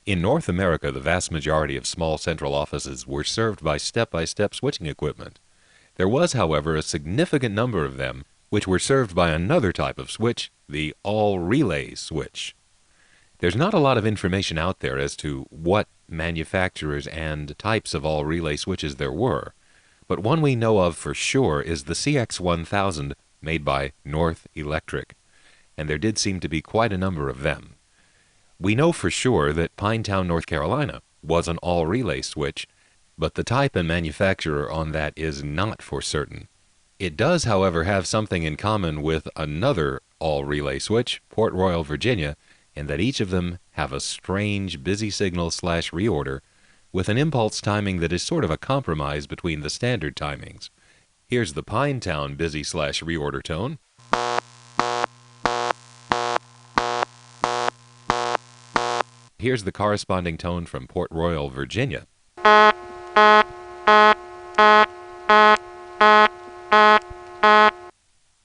In North America, the vast majority of small central offices were served by step-by-step switching equipment. There was, however, a significant number of them which were served by another type of switch, the all-relay switch. There's not a lot of information out there as to what manufacturers and types of all-relay switches there were, but one we know of for sure is the CX-1000 made by North Electric, and there did seem to be quite a number of them. We know for sure that Pinetown, North Carolina was an all-relay switch, but the type and manufacturer on that is not for certain. It does, however, have something in common with another all-relay switch, Port Royal, Virginia, in that each of them have a strange busy signal/reorder with an impulse timing that is sort of a compromise between the standard timings. Here's the Pinetown busy/reorder tone. Here's the corresponding tone from Port Royal, Virginia.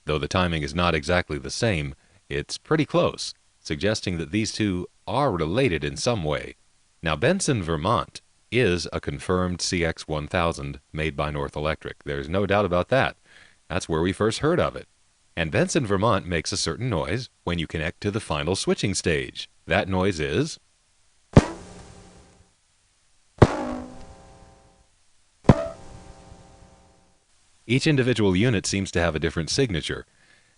Though the timing is not exactly the same, it's pretty close, suggesting that these two are related in some way. Now, Benson, Vermont is a confirmed CX-1000 made by North Electric. There's no doubt about that. That's where we first heard of it. And Benson, Vermont makes a certain noise when you connect to the final switching stage. That noise is... Each individual unit seems to have a different signature.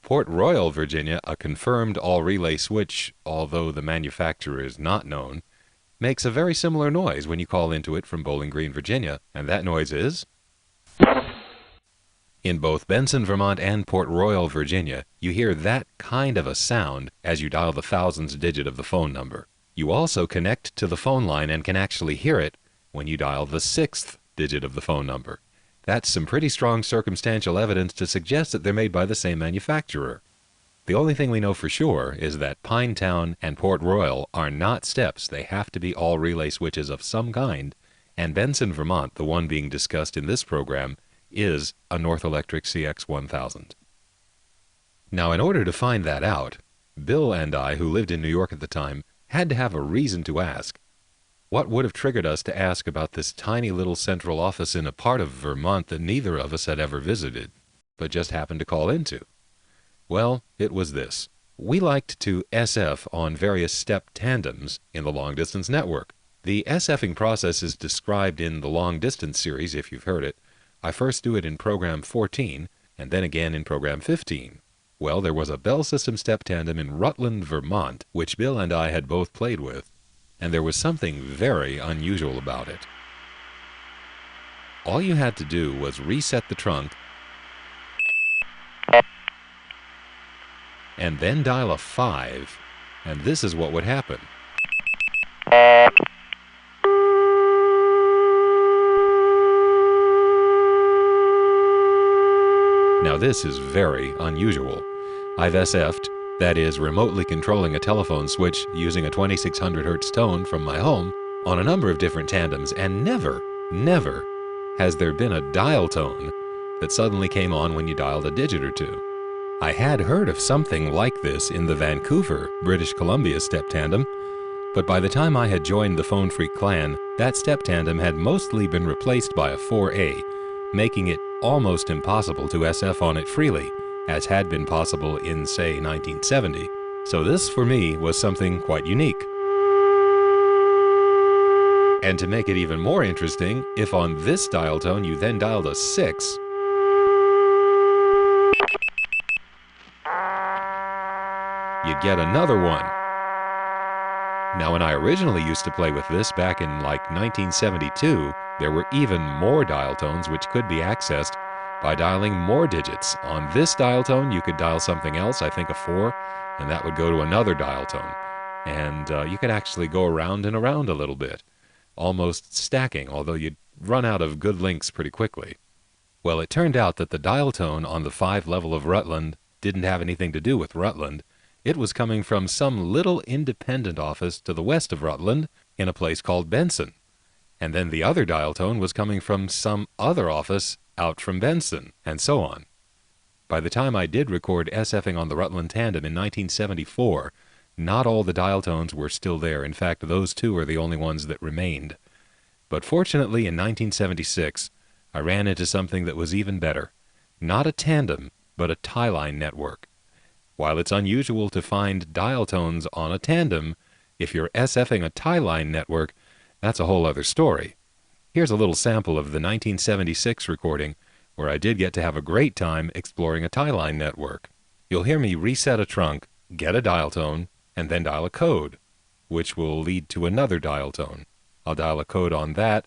Port Royal, Virginia, a confirmed all-relay switch, although the manufacturer is not known, makes a very similar noise when you call into it from Bowling Green, Virginia, and that noise is... In both Benson, Vermont and Port Royal, Virginia, you hear that kind of a sound as you dial the thousandth digit of the phone number. You also connect to the phone line and can actually hear it when you dial the 6th digit of the phone number. That's some pretty strong circumstantial evidence to suggest that they're made by the same manufacturer. The only thing we know for sure is that Pinetown and Port Royal are not steps. They have to be all relay switches of some kind, and Benson, Vermont, the one being discussed in this program, is a North Electric CX-1000. Now, in order to find that out, Bill and I, who lived in New York at the time, had to have a reason to ask. What would have triggered us to ask about this tiny little central office in a part of Vermont that neither of us had ever visited, but just happened to call into? Well, it was this. We liked to SF on various step tandems in the long-distance network. The SFing process is described in the long-distance series, if you've heard it. I first do it in program 14, and then again in program 15. Well, there was a Bell System step tandem in Rutland, Vermont, which Bill and I had both played with. And there was something very unusual about it. All you had to do was reset the trunk and then dial a 5, and this is what would happen. Now this is very unusual. I've SF'd, that is, remotely controlling a telephone switch using a 2600 Hz tone from my home on a number of different tandems, and never has there been a dial tone that suddenly came on when you dialed a digit or two. I had heard of something like this in the Vancouver, British Columbia step tandem, but by the time I had joined the Phone Freak clan, that step tandem had mostly been replaced by a 4A, making it almost impossible to SF on it freely, as had been possible in, say, 1970. So this, for me, was something quite unique. And to make it even more interesting, if on this dial tone you then dialed a 6, you'd get another one. Now, when I originally used to play with this back in like 1972, there were even more dial tones which could be accessed by dialing more digits. On this dial tone, you could dial something else, I think a 4, and that would go to another dial tone. And you could actually go around and around a little bit, almost stacking, although you'd run out of good links pretty quickly. Well, it turned out that the dial tone on the 5 level of Rutland didn't have anything to do with Rutland. It was coming from some little independent office to the west of Rutland in a place called Benson. And then the other dial tone was coming from some other office out from Benson, and so on. By the time I did record SFing on the Rutland tandem in 1974, Not all the dial tones were still there. In fact, those two are the only ones that remained. But fortunately, in 1976, I ran into something that was even better. Not a tandem, but a tie-line network. While it's unusual to find dial tones on a tandem, if you're SFing a tie-line network, that's a whole other story. Here's a little sample of the 1976 recording, where I did get to have a great time exploring a tie-line network. You'll hear me reset a trunk, get a dial tone, and then dial a code, which will lead to another dial tone. I'll dial a code on that,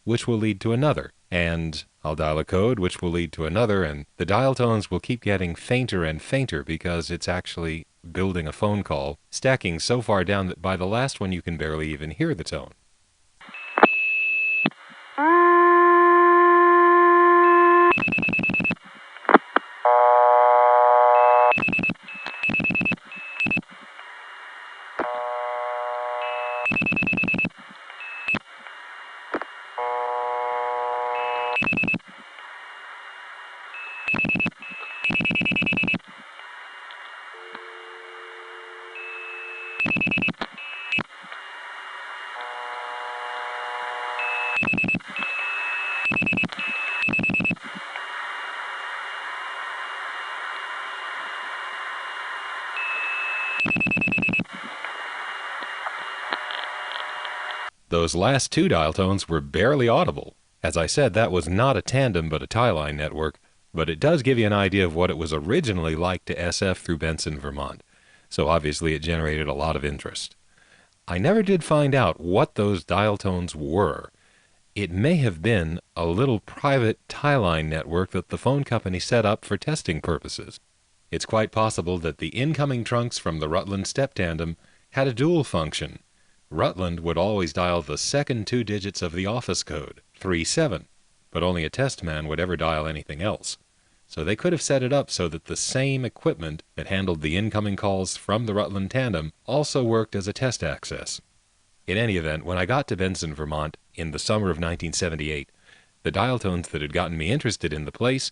which will lead to another. And I'll dial a code, which will lead to another, and the dial tones will keep getting fainter and fainter because it's actually building a phone call, stacking so far down that by the last one you can barely even hear the tone. Those last two dial tones were barely audible. As I said, that was not a tandem but a tie-line network, but it does give you an idea of what it was originally like to SF through Benson, Vermont. So obviously it generated a lot of interest. I never did find out what those dial tones were. It may have been a little private tie-line network that the phone company set up for testing purposes. It's quite possible that the incoming trunks from the Rutland step tandem had a dual function. Rutland would always dial the second two digits of the office code, 37, but only a test man would ever dial anything else. So they could have set it up so that the same equipment that handled the incoming calls from the Rutland tandem also worked as a test access. In any event, when I got to Benson, Vermont in the summer of 1978, the dial tones that had gotten me interested in the place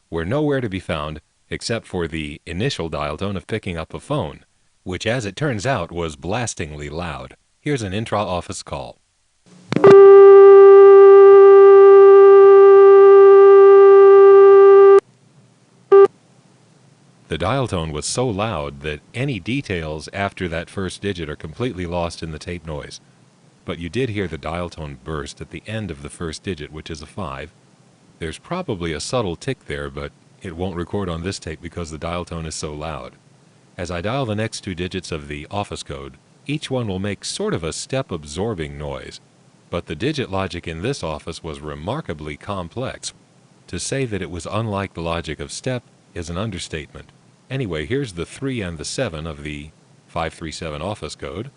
were nowhere to be found except for the initial dial tone of picking up a phone, which as it turns out was blastingly loud. Here's an intra-office call. The dial tone was so loud that any details after that first digit are completely lost in the tape noise. But you did hear the dial tone burst at the end of the first digit, which is a 5. There's probably a subtle tick there, but it won't record on this tape because the dial tone is so loud. As I dial the next two digits of the office code, each one will make sort of a step-absorbing noise. But the digit logic in this office was remarkably complex. To say that it was unlike the logic of step is an understatement. Anyway, here's the 3 and the 7 of the 537 office code.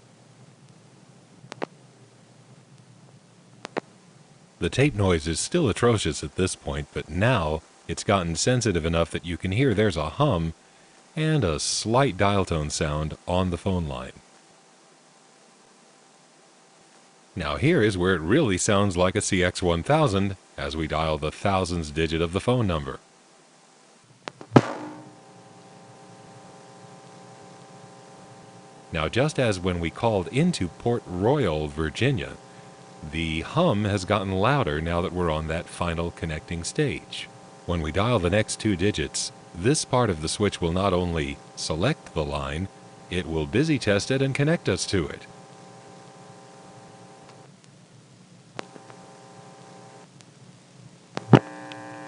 The tape noise is still atrocious at this point, but now it's gotten sensitive enough that you can hear there's a hum and a slight dial tone sound on the phone line. Now here is where it really sounds like a CX-1000 as we dial the thousands digit of the phone number. Now just as when we called into Port Royal, Virginia, the hum has gotten louder now that we're on that final connecting stage. When we dial the next two digits, this part of the switch will not only select the line, it will busy test it and connect us to it.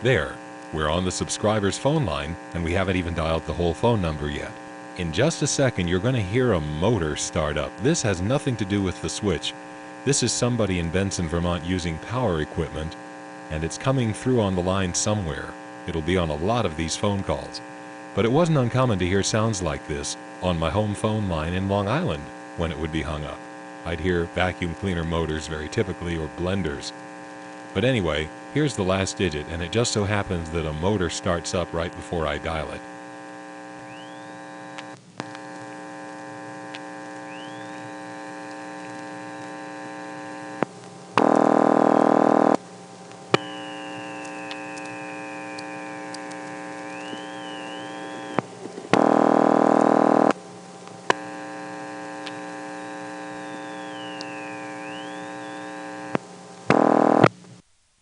There, we're on the subscriber's phone line, and we haven't even dialed the whole phone number yet. In just a second, you're going to hear a motor start up. This has nothing to do with the switch. This is somebody in Benson, Vermont using power equipment, and it's coming through on the line somewhere. It'll be on a lot of these phone calls. But it wasn't uncommon to hear sounds like this on my home phone line in Long Island when it would be hung up. I'd hear vacuum cleaner motors very typically, or blenders. But anyway, here's the last digit, and it just so happens that a motor starts up right before I dial it.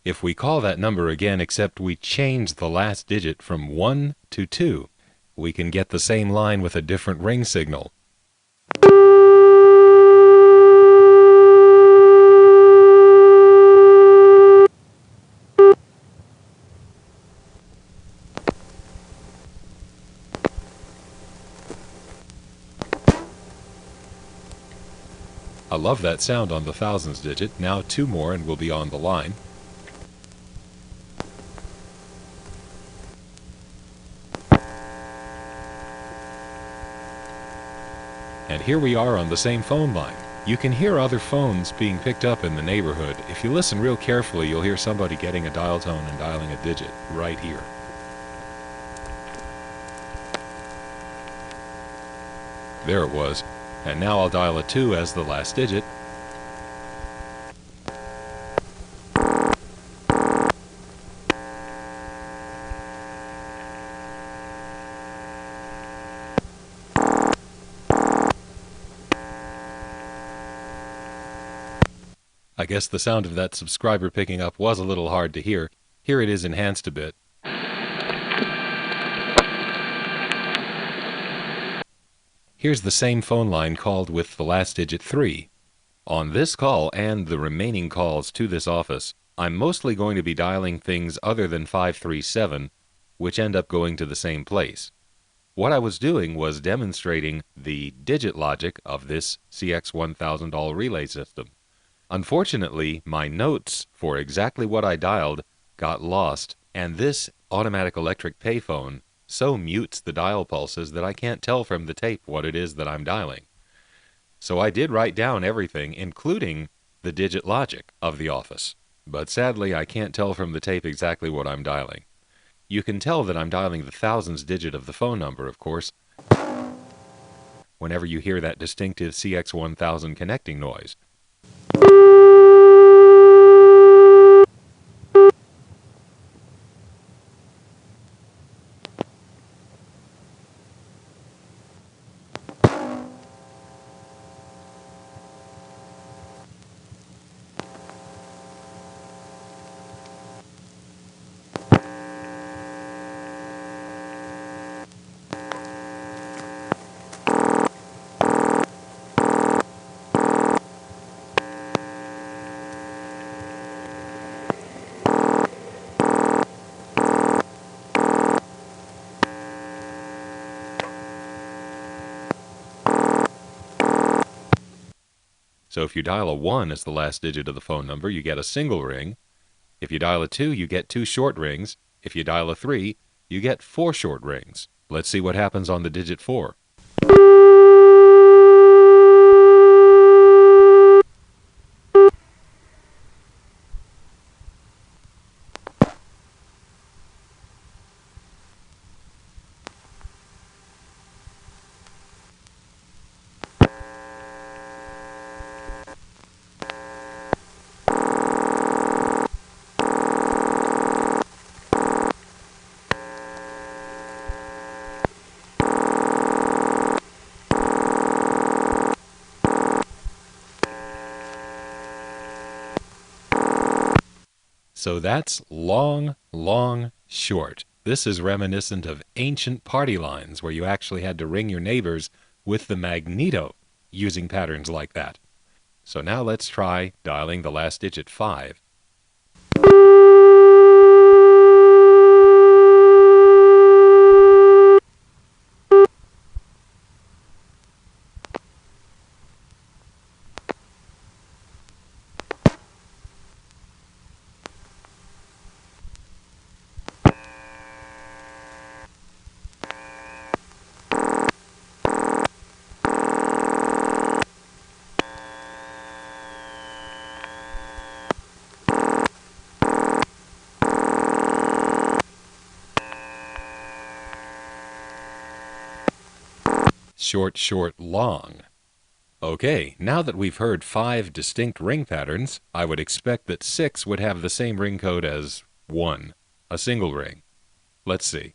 If we call that number again, except we change the last digit from 1 to 2, we can get the same line with a different ring signal. I love that sound on the thousands digit. Now 2 more and we'll be on the line. And here we are on the same phone line. You can hear other phones being picked up in the neighborhood. If you listen real carefully, you'll hear somebody getting a dial tone and dialing a digit right here. There it was. And now I'll dial a 2 as the last digit. I guess the sound of that subscriber picking up was a little hard to hear. Here it is enhanced a bit. Here's the same phone line called with the last digit 3. On this call and the remaining calls to this office, I'm mostly going to be dialing things other than 537, which end up going to the same place. What I was doing was demonstrating the digit logic of this CX-1000 all relay system. Unfortunately, my notes for exactly what I dialed got lost, and this automatic electric payphone so mutes the dial pulses that I can't tell from the tape what it is that I'm dialing. So I did write down everything, including the digit logic of the office. But sadly, I can't tell from the tape exactly what I'm dialing. You can tell that I'm dialing the thousands digit of the phone number, of course, whenever you hear that distinctive CX-1000 connecting noise. So if you dial a 1 as the last digit of the phone number, you get a single ring. If you dial a 2, you get 2 short rings. If you dial a 3, you get 4 short rings. Let's see what happens on the digit 4. So that's long, long, short. This is reminiscent of ancient party lines where you actually had to ring your neighbors with the magneto using patterns like that. So now let's try dialing the last digit 5. Short, short, long. Okay, now that we've heard 5 distinct ring patterns, I would expect that 6 would have the same ring code as 1, a single ring. Let's see.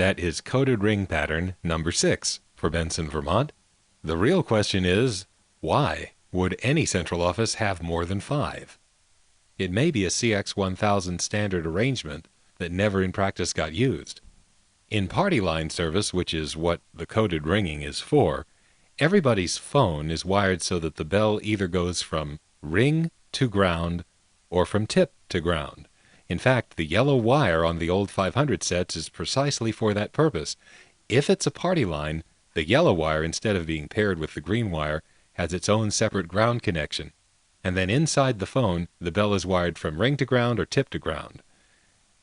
That is coded ring pattern number 6 for Benson, Vermont. The real question is, why would any central office have more than 5? It may be a CX-1000 standard arrangement that never in practice got used. In party line service, which is what the coded ringing is for, everybody's phone is wired so that the bell either goes from ring to ground or from tip to ground. In fact, the yellow wire on the old 500 sets is precisely for that purpose. If it's a party line, the yellow wire, instead of being paired with the green wire, has its own separate ground connection. And then inside the phone, the bell is wired from ring to ground or tip to ground.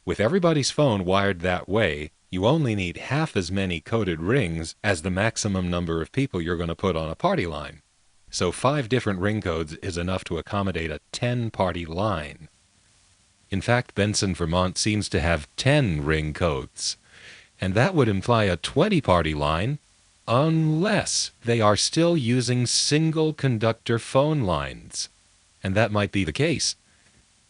With everybody's phone wired that way, you only need half as many coded rings as the maximum number of people you're going to put on a party line. So 5 different ring codes is enough to accommodate a 10-party line. In fact, Benson, Vermont seems to have 10 ring codes, and that would imply a 20-party line unless they are still using single conductor phone lines. And that might be the case.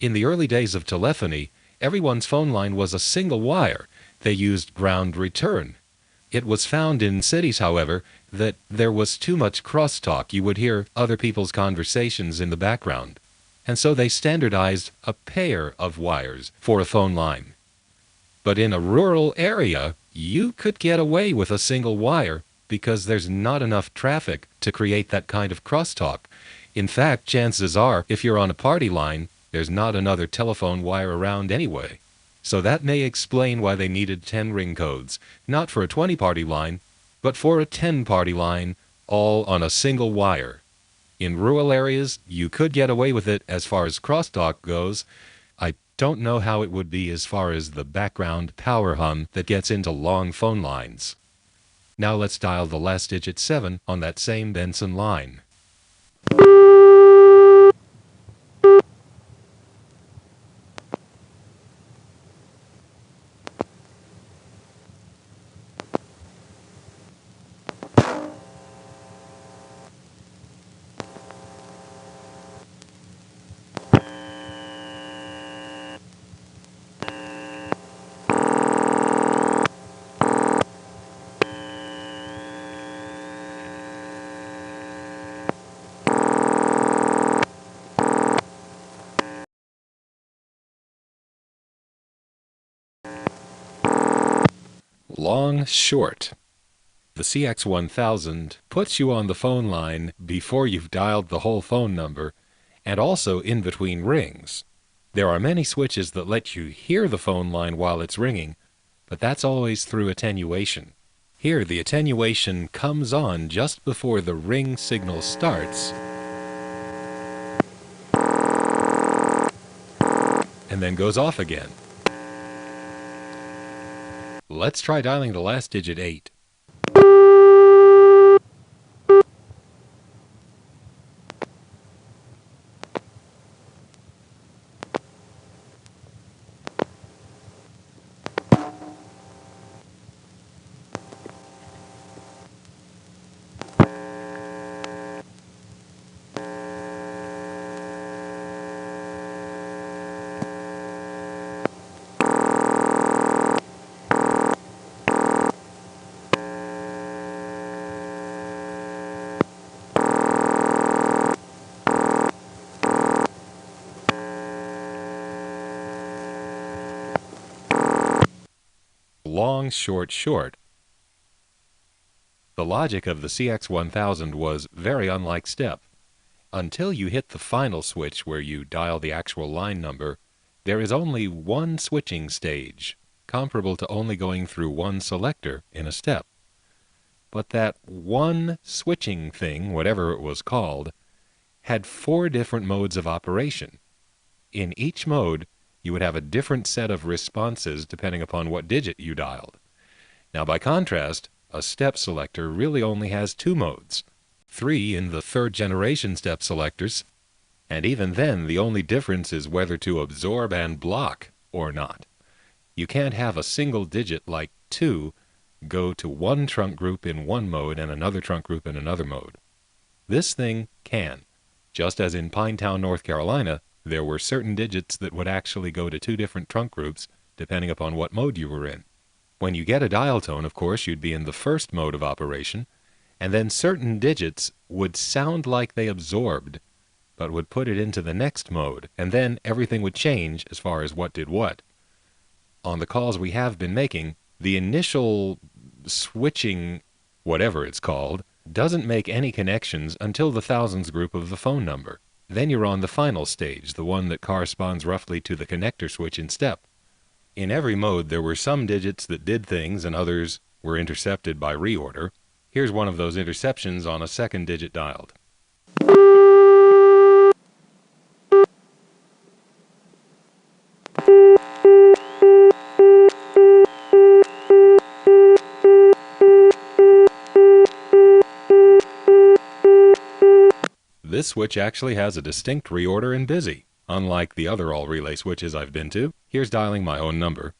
In the early days of telephony, everyone's phone line was a single wire. They used ground return. It was found in cities, however, that there was too much crosstalk. You would hear other people's conversations in the background. And so they standardized a pair of wires for a phone line. But in a rural area, you could get away with a single wire because there's not enough traffic to create that kind of crosstalk. In fact, chances are, if you're on a party line, there's not another telephone wire around anyway. So that may explain why they needed 10 ring codes, not for a 20-party line, but for a 10-party line, all on a single wire. In rural areas, you could get away with it as far as crosstalk goes. I don't know how it would be as far as the background power hum that gets into long phone lines. Now let's dial the last digit 7 on that same Benson line. Long short. The CX-1000 puts you on the phone line before you've dialed the whole phone number, and also in between rings. There are many switches that let you hear the phone line while it's ringing, but that's always through attenuation. Here, the attenuation comes on just before the ring signal starts, and then goes off again. Let's try dialing the last digit 8. Long, short, short. The logic of the CX-1000 was very unlike step. Until you hit the final switch where you dial the actual line number, there is only one switching stage, comparable to only going through one selector in a step. But that one switching thing, whatever it was called, had 4 different modes of operation. In each mode, you would have a different set of responses depending upon what digit you dialed. Now, by contrast, a step selector really only has 2 modes, 3 in the 3rd generation step selectors, and even then the only difference is whether to absorb and block or not. You can't have a single digit like 2 go to one trunk group in one mode and another trunk group in another mode. This thing can, just as in Pinetown, North Carolina, there were certain digits that would actually go to 2 different trunk groups depending upon what mode you were in. When you get a dial tone, of course, you'd be in the first mode of operation, and then certain digits would sound like they absorbed, but would put it into the next mode, and then everything would change as far as what did what. On the calls we have been making, the initial switching, whatever it's called, doesn't make any connections until the thousands group of the phone number. Then you're on the final stage, the one that corresponds roughly to the connector switch in step. In every mode, there were some digits that did things and others were intercepted by reorder. Here's one of those interceptions on a second digit dialed. This switch actually has a distinct reorder in busy, unlike the other all-relay switches I've been to. Here's dialing my own number.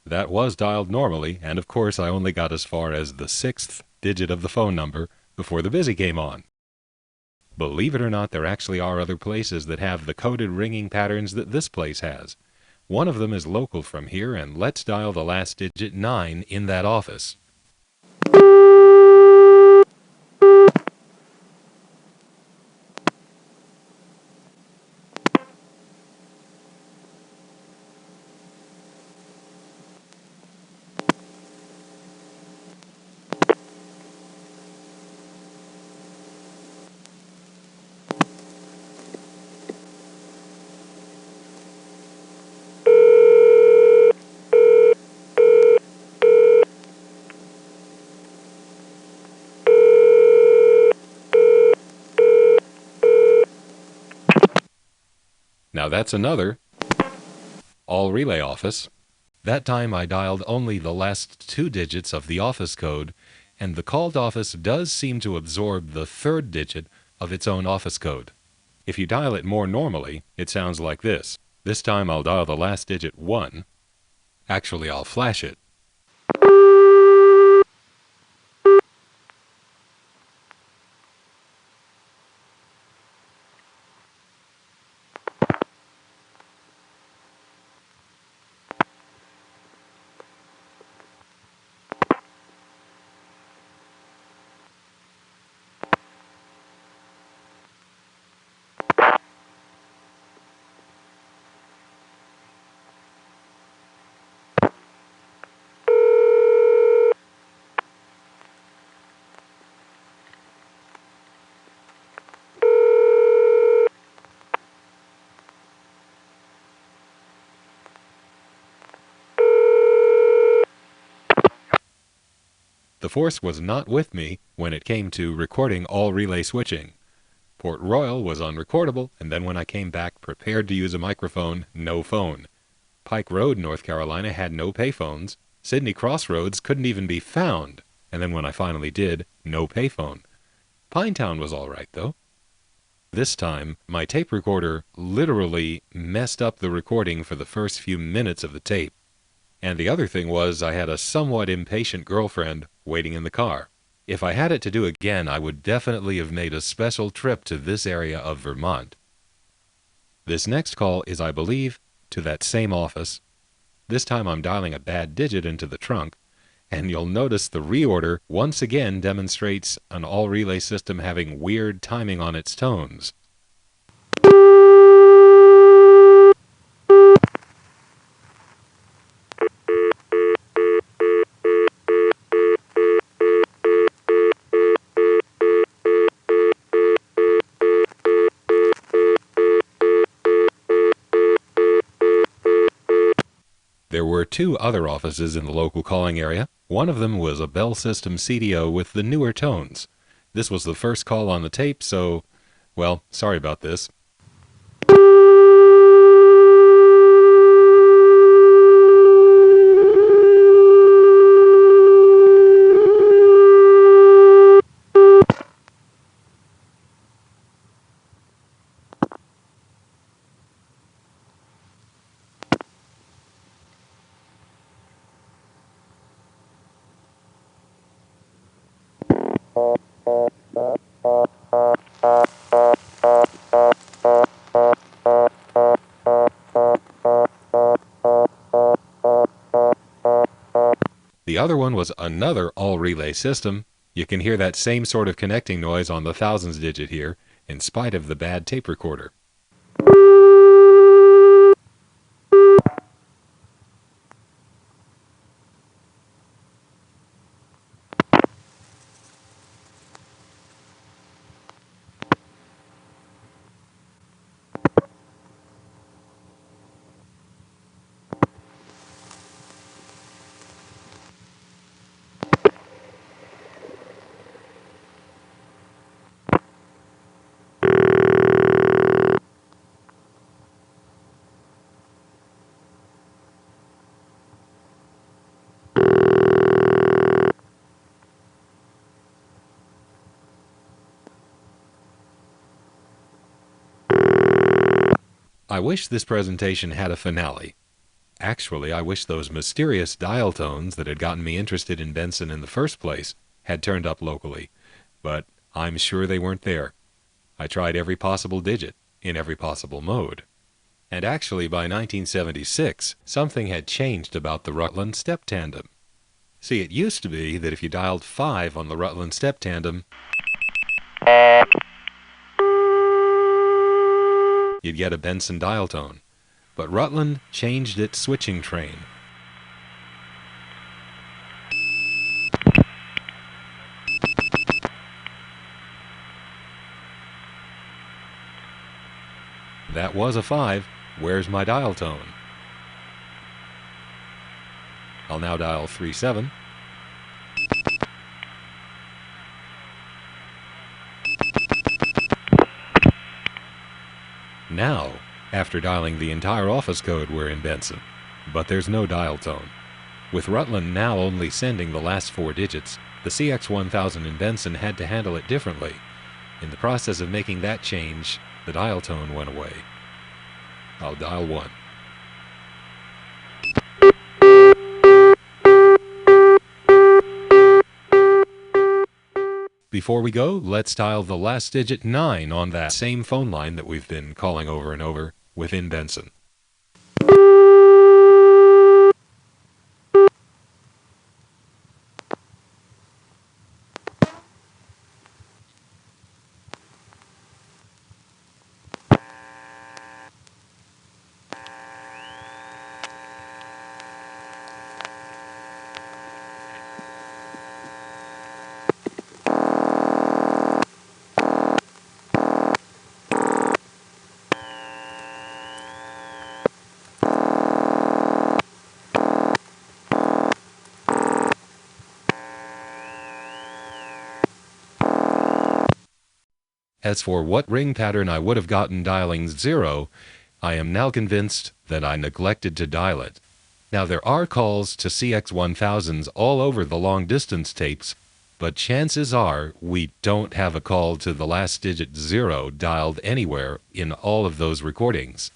That was dialed normally, and of course I only got as far as the 6th digit of the phone number before the busy came on. Believe it or not, there actually are other places that have the coded ringing patterns that this place has. One of them is local from here, and let's dial the last digit 9 in that office. Now that's another all-relay office. That time I dialed only the last 2 digits of the office code, and the called office does seem to absorb the 3rd digit of its own office code. If you dial it more normally, it sounds like this. This time I'll dial the last digit 1. Actually, I'll flash it. The force was not with me when it came to recording all relay switching. Port Royal was unrecordable, and then when I came back prepared to use a microphone, no phone. Pike Road, North Carolina had no payphones. Sydney Crossroads couldn't even be found, and then when I finally did, no payphone. Pinetown was all right, though. This time, my tape recorder literally messed up the recording for the first few minutes of the tape. And the other thing was I had a somewhat impatient girlfriend waiting in the car. If I had it to do again, I would definitely have made a special trip to this area of Vermont. This next call is, I believe, to that same office. This time I'm dialing a bad digit into the trunk, and you'll notice the reorder once again demonstrates an all-relay system having weird timing on its tones. There were 2 other offices in the local calling area. One of them was a Bell System CDO with the newer tones. This was the first call on the tape, so, well, sorry about this. The other one was another all-relay system. You can hear that same sort of connecting noise on the thousands digit here, in spite of the bad tape recorder. I wish this presentation had a finale. Actually, I wish those mysterious dial tones that had gotten me interested in Benson in the first place had turned up locally, but I'm sure they weren't there. I tried every possible digit, in every possible mode. And actually, by 1976, something had changed about the Rutland step tandem. See, it used to be that if you dialed 5 on the Rutland step tandem, you'd get a Benson dial tone. But Rutland changed its switching train. That was a 5. Where's my dial tone? I'll now dial 37. Now, after dialing the entire office code, we're in Benson. But there's no dial tone. With Rutland now only sending the last 4 digits, the CX-1000 in Benson had to handle it differently. In the process of making that change, the dial tone went away. I'll dial 1. Before we go, let's dial the last digit 9 on that same phone line that we've been calling over and over within Benson. As for what ring pattern I would have gotten dialing 0, I am now convinced that I neglected to dial it. Now there are calls to CX-1000s all over the long-distance tapes, but chances are we don't have a call to the last digit 0 dialed anywhere in all of those recordings.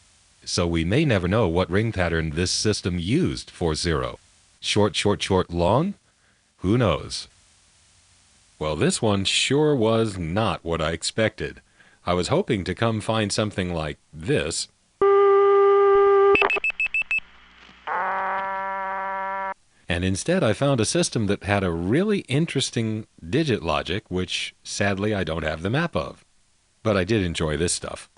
So we may never know what ring pattern this system used for 0. Short, short, short, long? Who knows? Well, this one sure was not what I expected. I was hoping to come find something like this. And instead I found a system that had a really interesting digit logic, which sadly I don't have the map of. But I did enjoy this stuff.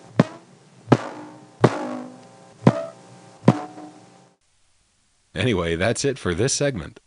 Anyway, that's it for this segment.